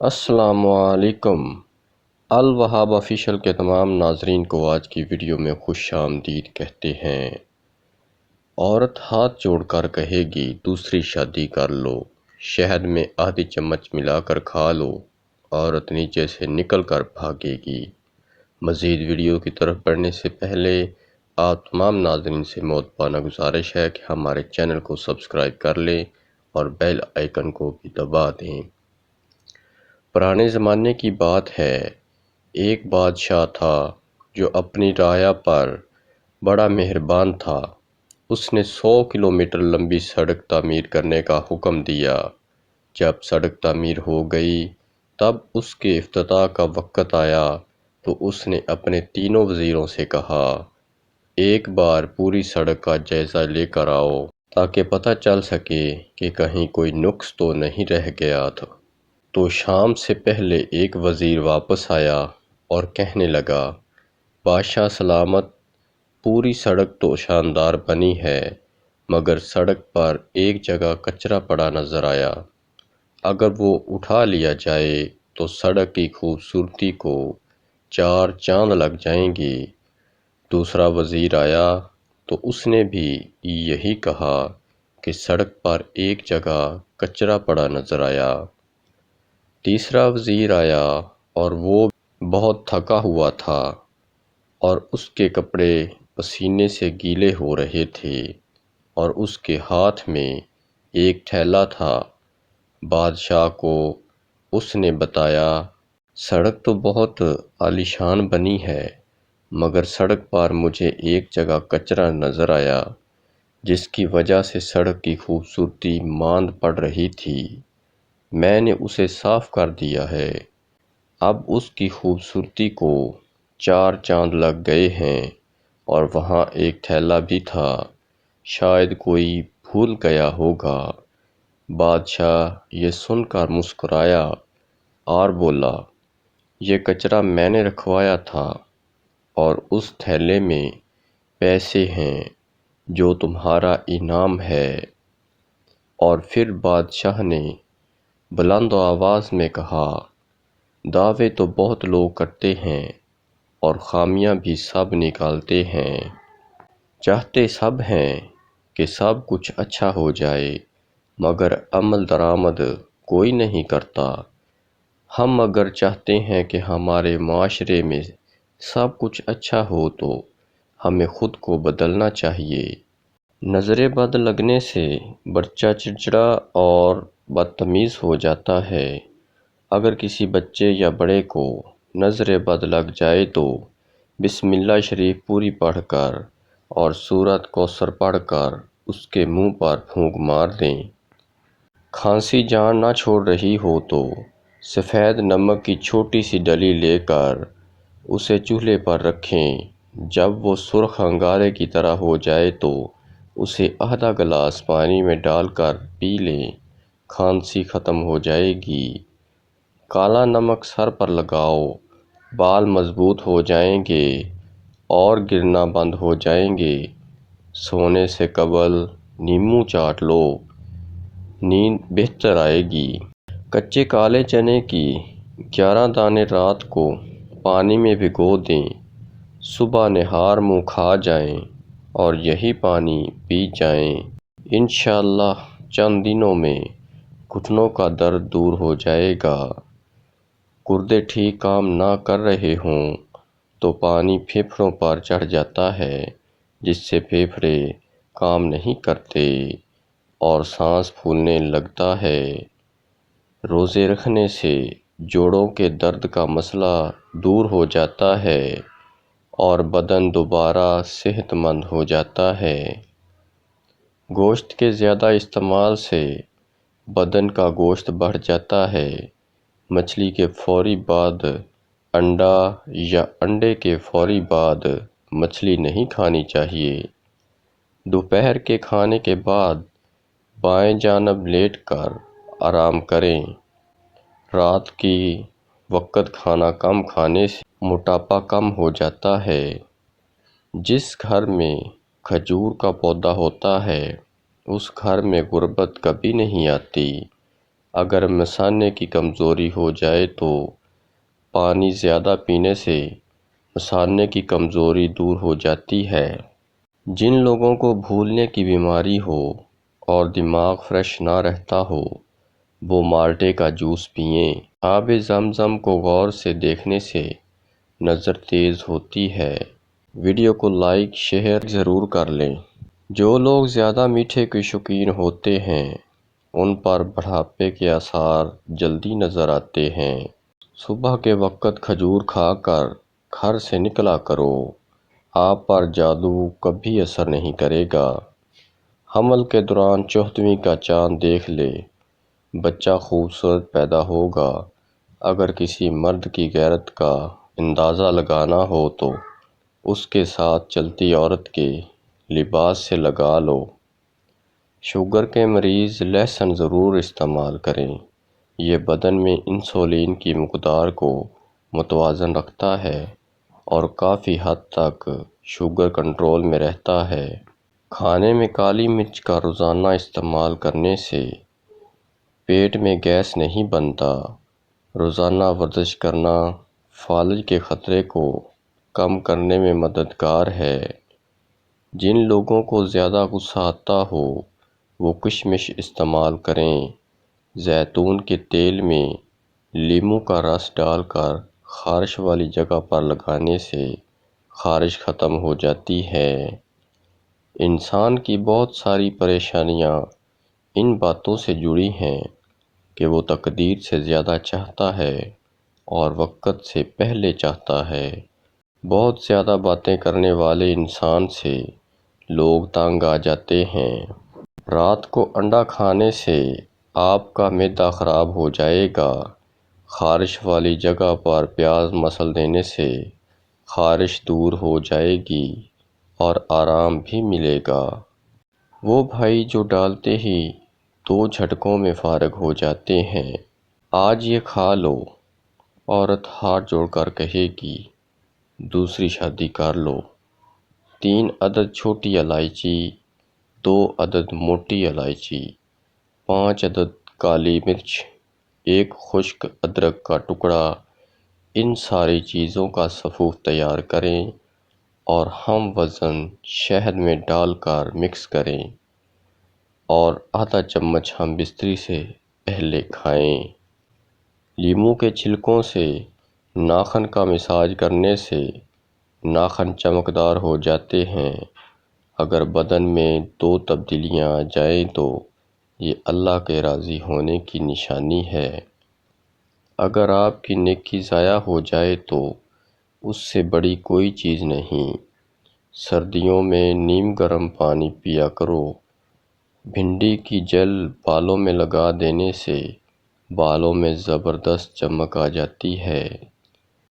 السلام علیکم۔ الوہاب آفیشل کے تمام ناظرین کو آج کی ویڈیو میں خوش آمدید کہتے ہیں۔ عورت ہاتھ جوڑ کر کہے گی دوسری شادی کر لو، شہد میں آدھی چمچ ملا کر کھا لو، عورت نیچے سے نکل کر بھاگے گی۔ مزید ویڈیو کی طرف بڑھنے سے پہلے آپ تمام ناظرین سے محبانہ گزارش ہے کہ ہمارے چینل کو سبسکرائب کر لیں اور بیل آئیکن کو بھی دبا دیں۔ پرانے زمانے کی بات ہے، ایک بادشاہ تھا جو اپنی رعایا پر بڑا مہربان تھا۔ اس نے 100 کلومیٹر لمبی سڑک تعمیر کرنے کا حکم دیا۔ جب سڑک تعمیر ہو گئی تب اس کے افتتاح کا وقت آیا تو اس نے اپنے تینوں وزیروں سے کہا، ایک بار پوری سڑک کا جائزہ لے کر آؤ تاکہ پتہ چل سکے کہ کہیں کوئی نقص تو نہیں رہ گیا تھا۔ تو شام سے پہلے ایک وزیر واپس آیا اور کہنے لگا، بادشاہ سلامت، پوری سڑک تو شاندار بنی ہے مگر سڑک پر ایک جگہ کچرا پڑا نظر آیا، اگر وہ اٹھا لیا جائے تو سڑک کی خوبصورتی کو 4 چاند لگ جائیں گے۔ دوسرا وزیر آیا تو اس نے بھی یہی کہا کہ سڑک پر ایک جگہ کچرا پڑا نظر آیا۔ تیسرا وزیر آیا اور وہ بہت تھکا ہوا تھا اور اس کے کپڑے پسینے سے گیلے ہو رہے تھے اور اس کے ہاتھ میں ایک تھیلا تھا۔ بادشاہ کو اس نے بتایا، سڑک تو بہت عالیشان بنی ہے مگر سڑک پر مجھے ایک جگہ کچرا نظر آیا جس کی وجہ سے سڑک کی خوبصورتی ماند پڑ رہی تھی، میں نے اسے صاف کر دیا ہے، اب اس کی خوبصورتی کو 4 چاند لگ گئے ہیں۔ اور وہاں ایک تھیلا بھی تھا، شاید کوئی بھول گیا ہوگا۔ بادشاہ یہ سن کر مسکرایا اور بولا، یہ کچرا میں نے رکھوایا تھا اور اس تھیلے میں پیسے ہیں جو تمہارا انعام ہے۔ اور پھر بادشاہ نے بلند آواز میں کہا، دعوے تو بہت لوگ کرتے ہیں اور خامیاں بھی سب نکالتے ہیں، چاہتے سب ہیں کہ سب کچھ اچھا ہو جائے مگر عمل درآمد کوئی نہیں کرتا۔ ہم اگر چاہتے ہیں کہ ہمارے معاشرے میں سب کچھ اچھا ہو تو ہمیں خود کو بدلنا چاہیے۔ نظر بد لگنے سے بچہ چڑچڑا اور بدتمیز ہو جاتا ہے۔ اگر کسی بچے یا بڑے کو نظر بد لگ جائے تو بسم اللہ شریف پوری پڑھ کر اور سورۃ کوثر پڑھ کر اس کے منہ پر پھونک مار دیں۔ کھانسی جان نہ چھوڑ رہی ہو تو سفید نمک کی چھوٹی سی ڈلی لے کر اسے چولہے پر رکھیں، جب وہ سرخ انگارے کی طرح ہو جائے تو اسے آدھا گلاس پانی میں ڈال کر پی لیں، کھانسی ختم ہو جائے گی۔ کالا نمک سر پر لگاؤ، بال مضبوط ہو جائیں گے اور گرنا بند ہو جائیں گے۔ سونے سے قبل نیمبو چاٹ لو، نیند بہتر آئے گی۔ کچے کالے چنے کی 11 دانے رات کو پانی میں بھگو دیں، صبح نہار منہ کھا جائیں اور یہی پانی پی جائیں، انشاءاللہ چند دنوں میں گھٹنوں کا درد دور ہو جائے گا۔ گردے ٹھیک کام نہ کر رہے ہوں تو پانی پھیپھڑوں پر چڑھ جاتا ہے جس سے پھیپھڑے کام نہیں کرتے اور سانس پھولنے لگتا ہے۔ روزے رکھنے سے جوڑوں کے درد کا مسئلہ دور ہو جاتا ہے اور بدن دوبارہ صحت مند ہو جاتا ہے۔ گوشت کے زیادہ استعمال سے بدن کا گوشت بڑھ جاتا ہے۔ مچھلی کے فوری بعد انڈا یا انڈے کے فوری بعد مچھلی نہیں کھانی چاہیے۔ دوپہر کے کھانے کے بعد بائیں جانب لیٹ کر آرام کریں۔ رات کی وقت کھانا کم کھانے سے موٹاپا کم ہو جاتا ہے۔ جس گھر میں کھجور کا پودا ہوتا ہے اس گھر میں غربت کبھی نہیں آتی۔ اگر مثانے کی کمزوری ہو جائے تو پانی زیادہ پینے سے مثانے کی کمزوری دور ہو جاتی ہے۔ جن لوگوں کو بھولنے کی بیماری ہو اور دماغ فریش نہ رہتا ہو وہ مالٹے کا جوس پئیں۔ آب زمزم کو غور سے دیکھنے سے نظر تیز ہوتی ہے۔ ویڈیو کو لائک شیئر ضرور کر لیں۔ جو لوگ زیادہ میٹھے کے شوقین ہوتے ہیں ان پر بڑھاپے کے آثار جلدی نظر آتے ہیں۔ صبح کے وقت کھجور کھا کر گھر سے نکلا کرو، آپ پر جادو کبھی اثر نہیں کرے گا۔ حمل کے دوران 14ویں کا چاند دیکھ لے، بچہ خوبصورت پیدا ہوگا۔ اگر کسی مرد کی غیرت کا اندازہ لگانا ہو تو اس کے ساتھ چلتی عورت کے لباس سے لگا لو۔ شوگر کے مریض لہسن ضرور استعمال کریں، یہ بدن میں انسولین کی مقدار کو متوازن رکھتا ہے اور کافی حد تک شوگر کنٹرول میں رہتا ہے۔ کھانے میں کالی مرچ کا روزانہ استعمال کرنے سے پیٹ میں گیس نہیں بنتا۔ روزانہ ورزش کرنا فالج کے خطرے کو کم کرنے میں مددگار ہے۔ جن لوگوں کو زیادہ غصہ آتا ہو وہ کشمش استعمال کریں۔ زیتون کے تیل میں لیموں کا رس ڈال کر خارش والی جگہ پر لگانے سے خارش ختم ہو جاتی ہے۔ انسان کی بہت ساری پریشانیاں ان باتوں سے جڑی ہیں کہ وہ تقدیر سے زیادہ چاہتا ہے اور وقت سے پہلے چاہتا ہے۔ بہت زیادہ باتیں کرنے والے انسان سے لوگ تنگ آ جاتے ہیں۔ رات کو انڈا کھانے سے آپ کا معدہ خراب ہو جائے گا۔ خارش والی جگہ پر پیاز مصل دینے سے خارش دور ہو جائے گی اور آرام بھی ملے گا۔ وہ بھائی جو ڈالتے ہی 2 جھٹکوں میں فارغ ہو جاتے ہیں، آج یہ کھا لو۔ عورت ہاتھ جوڑ کر کہے گی دوسری شادی کر لو۔ 3 عدد چھوٹی الائچی، 2 عدد موٹی الائچی، 5 عدد کالی مرچ، 1 خشک ادرک کا ٹکڑا، ان ساری چیزوں کا سفوف تیار کریں اور ہم وزن شہد میں ڈال کر مکس کریں اور آدھا چمچ ہم بستری سے پہلے کھائیں۔ لیموں کے چھلکوں سے ناخن کا مساج کرنے سے ناخن چمکدار ہو جاتے ہیں۔ اگر بدن میں 2 تبدیلیاں آ جائیں تو یہ اللہ کے راضی ہونے کی نشانی ہے۔ اگر آپ کی نیکی ضائع ہو جائے تو اس سے بڑی کوئی چیز نہیں۔ سردیوں میں نیم گرم پانی پیا کرو۔ بھنڈی کی جل بالوں میں لگا دینے سے بالوں میں زبردست چمک آ جاتی ہے۔